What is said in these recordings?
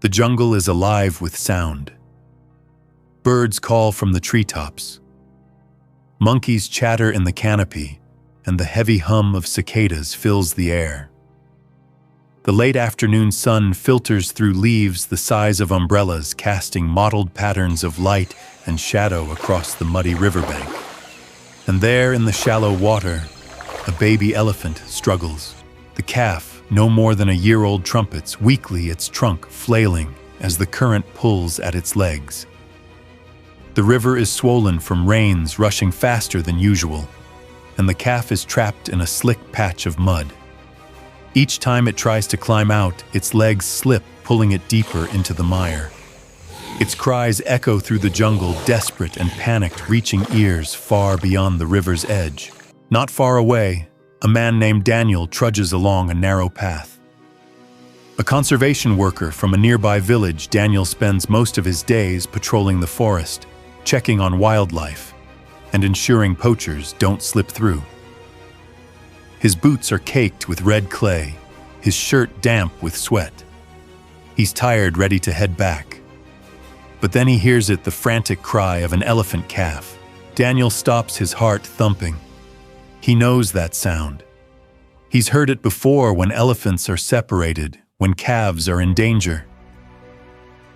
The jungle is alive with sound. Birds call from the treetops. Monkeys chatter in the canopy, and the heavy hum of cicadas fills the air. The late afternoon sun filters through leaves the size of umbrellas, casting mottled patterns of light and shadow across the muddy riverbank. And there in the shallow water, a baby elephant struggles. The calf, no more than a year-old, trumpets weakly, its trunk flailing as the current pulls at its legs. The river is swollen from rains rushing faster than usual, and the calf is trapped in a slick patch of mud. Each time it tries to climb out, its legs slip, pulling it deeper into the mire. Its cries echo through the jungle, desperate and panicked, reaching ears far beyond the river's edge. Not far away, a man named Daniel trudges along a narrow path. A conservation worker from a nearby village, Daniel spends most of his days patrolling the forest, checking on wildlife, and ensuring poachers don't slip through. His boots are caked with red clay, his shirt damp with sweat. He's tired, ready to head back. But then he hears the frantic cry of an elephant calf. Daniel stops, his heart thumping. He knows that sound. He's heard it before when elephants are separated, when calves are in danger.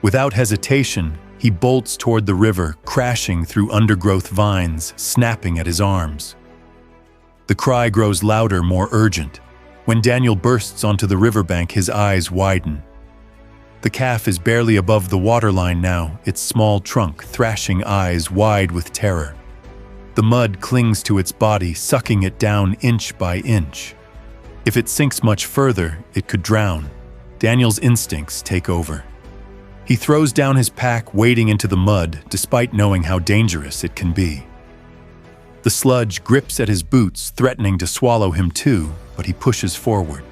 Without hesitation, he bolts toward the river, crashing through undergrowth vines, snapping at his arms. The cry grows louder, more urgent. When Daniel bursts onto the riverbank, his eyes widen. The calf is barely above the waterline now, its small trunk, thrashing eyes wide with terror. The mud clings to its body, sucking it down inch by inch. If it sinks much further, it could drown. Daniel's instincts take over. He throws down his pack, wading into the mud, despite knowing how dangerous it can be. The sludge grips at his boots, threatening to swallow him too, but he pushes forward.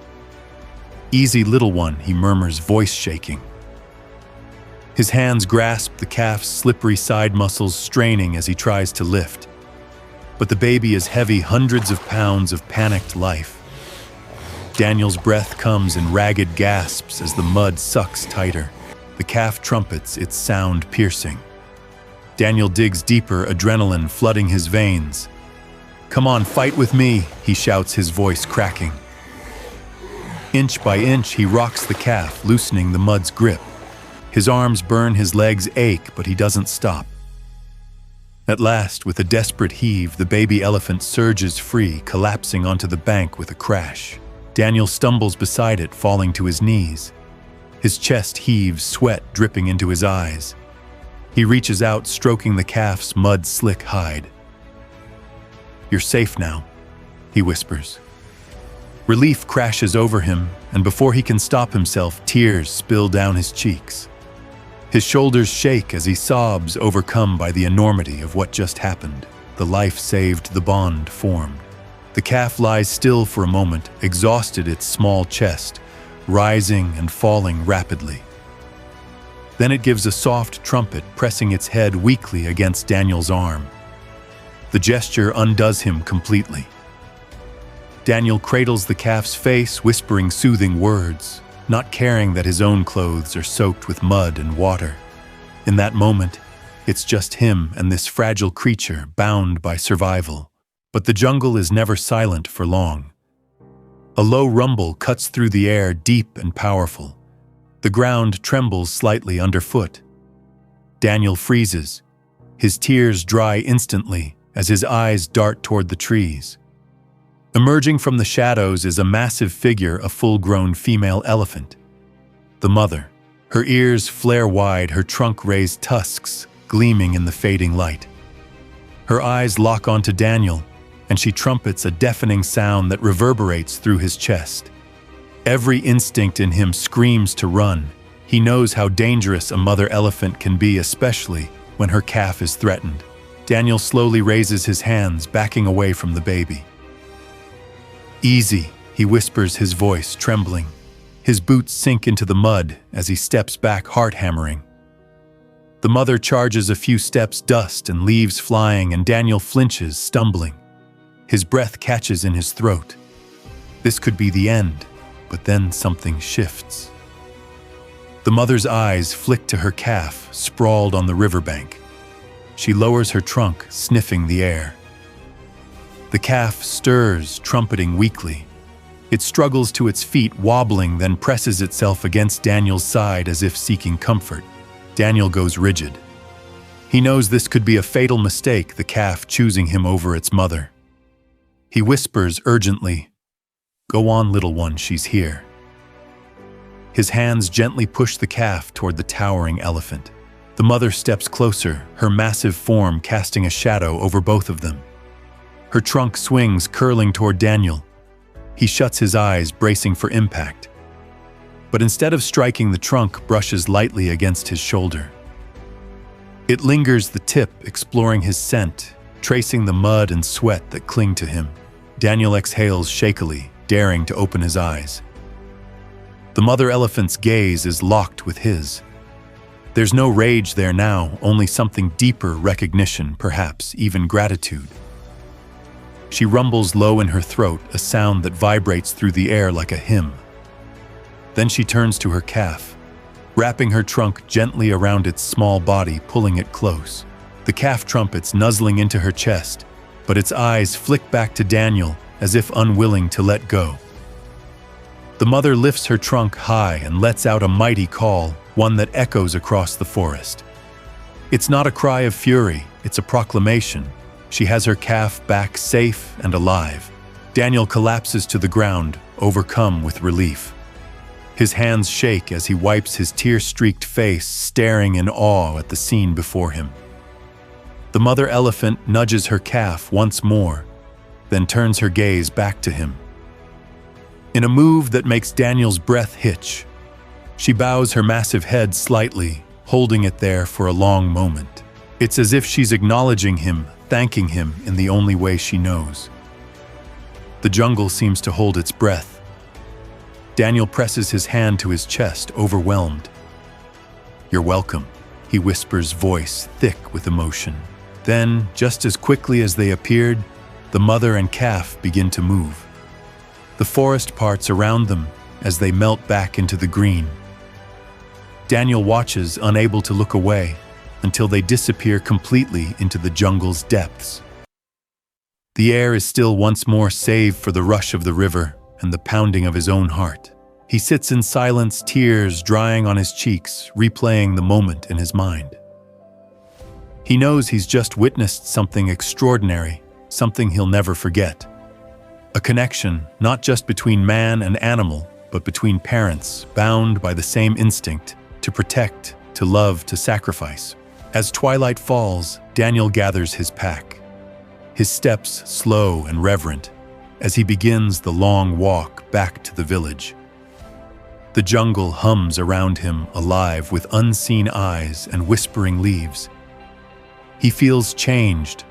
"Easy, little one," he murmurs, voice shaking. His hands grasp the calf's slippery side muscles, straining as he tries to lift. But the baby is heavy, hundreds of pounds of panicked life. Daniel's breath comes in ragged gasps as the mud sucks tighter. The calf trumpets, its sound piercing. Daniel digs deeper, adrenaline flooding his veins. "Come on, fight with me," he shouts, his voice cracking. Inch by inch, he rocks the calf, loosening the mud's grip. His arms burn, his legs ache, but he doesn't stop. At last, with a desperate heave, the baby elephant surges free, collapsing onto the bank with a crash. Daniel stumbles beside it, falling to his knees. His chest heaves, sweat dripping into his eyes. He reaches out, stroking the calf's mud-slick hide. "You're safe now," he whispers. Relief crashes over him, and before he can stop himself, tears spill down his cheeks. His shoulders shake as he sobs, overcome by the enormity of what just happened. The life saved, the bond formed. The calf lies still for a moment, exhausted, its small chest rising and falling rapidly. Then it gives a soft trumpet, pressing its head weakly against Daniel's arm. The gesture undoes him completely. Daniel cradles the calf's face, whispering soothing words, not caring that his own clothes are soaked with mud and water. In that moment, it's just him and this fragile creature, bound by survival. But the jungle is never silent for long. A low rumble cuts through the air, deep and powerful. The ground trembles slightly underfoot. Daniel freezes. His tears dry instantly as his eyes dart toward the trees. Emerging from the shadows is a massive figure, a full-grown female elephant. The mother. Her ears flare wide, her trunk raised tusks gleaming in the fading light. Her eyes lock onto Daniel, and she trumpets a deafening sound that reverberates through his chest. Every instinct in him screams to run. He knows how dangerous a mother elephant can be, especially when her calf is threatened. Daniel slowly raises his hands, backing away from the baby. "Easy," he whispers, his voice trembling. His boots sink into the mud as he steps back, heart hammering. The mother charges a few steps, dust and leaves flying, and Daniel flinches, stumbling. His breath catches in his throat. This could be the end, but then something shifts. The mother's eyes flick to her calf, sprawled on the riverbank. She lowers her trunk, sniffing the air. The calf stirs, trumpeting weakly. It struggles to its feet, wobbling, then presses itself against Daniel's side as if seeking comfort. Daniel goes rigid. He knows this could be a fatal mistake, the calf choosing him over its mother. He whispers urgently, "Go on, little one, she's here." His hands gently push the calf toward the towering elephant. The mother steps closer, her massive form casting a shadow over both of them. Her trunk swings, curling toward Daniel. He shuts his eyes, bracing for impact. But instead of striking, the trunk brushes lightly against his shoulder. It lingers the tip, exploring his scent, tracing the mud and sweat that cling to him. Daniel exhales shakily, daring to open his eyes. The mother elephant's gaze is locked with his. There's no rage there now, only something deeper, recognition, perhaps even gratitude. She rumbles low in her throat, a sound that vibrates through the air like a hymn. Then she turns to her calf, wrapping her trunk gently around its small body, pulling it close. The calf trumpets, nuzzling into her chest, but its eyes flick back to Daniel as if unwilling to let go. The mother lifts her trunk high and lets out a mighty call, one that echoes across the forest. It's not a cry of fury, it's a proclamation. She has her calf back, safe and alive. Daniel collapses to the ground, overcome with relief. His hands shake as he wipes his tear-streaked face, staring in awe at the scene before him. The mother elephant nudges her calf once more, then turns her gaze back to him. In a move that makes Daniel's breath hitch, she bows her massive head slightly, holding it there for a long moment. It's as if she's acknowledging him, thanking him in the only way she knows. The jungle seems to hold its breath. Daniel presses his hand to his chest, overwhelmed. "You're welcome," he whispers, voice thick with emotion. Then, just as quickly as they appeared, the mother and calf begin to move. The forest parts around them as they melt back into the green. Daniel watches, unable to look away, until they disappear completely into the jungle's depths. The air is still once more, save for the rush of the river and the pounding of his own heart. He sits in silence, tears drying on his cheeks, replaying the moment in his mind. He knows he's just witnessed something extraordinary, something he'll never forget. A connection, not just between man and animal, but between parents, bound by the same instinct to protect, to love, to sacrifice. As twilight falls, Daniel gathers his pack. His steps slow and reverent as he begins the long walk back to the village. The jungle hums around him, alive with unseen eyes and whispering leaves. He feels changed,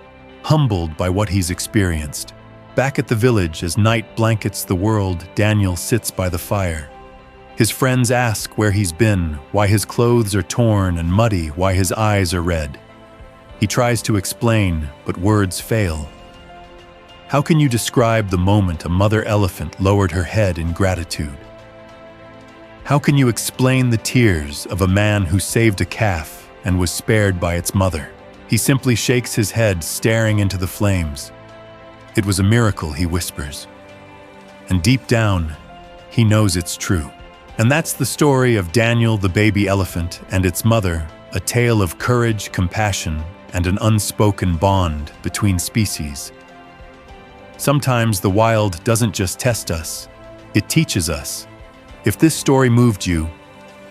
humbled by what he's experienced. Back at the village, as night blankets the world, Daniel sits by the fire. His friends ask where he's been, why his clothes are torn and muddy, why his eyes are red. He tries to explain, but words fail. How can you describe the moment a mother elephant lowered her head in gratitude? How can you explain the tears of a man who saved a calf and was spared by its mother? He simply shakes his head, staring into the flames. "It was a miracle," he whispers. And deep down, he knows it's true. And that's the story of Daniel the baby elephant and its mother, a tale of courage, compassion, and an unspoken bond between species. Sometimes the wild doesn't just test us, it teaches us. If this story moved you,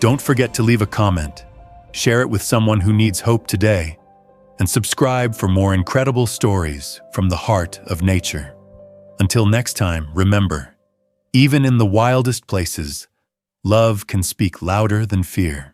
don't forget to leave a comment, share it with someone who needs hope today, and subscribe for more incredible stories from the heart of nature. Until next time, remember, even in the wildest places, love can speak louder than fear.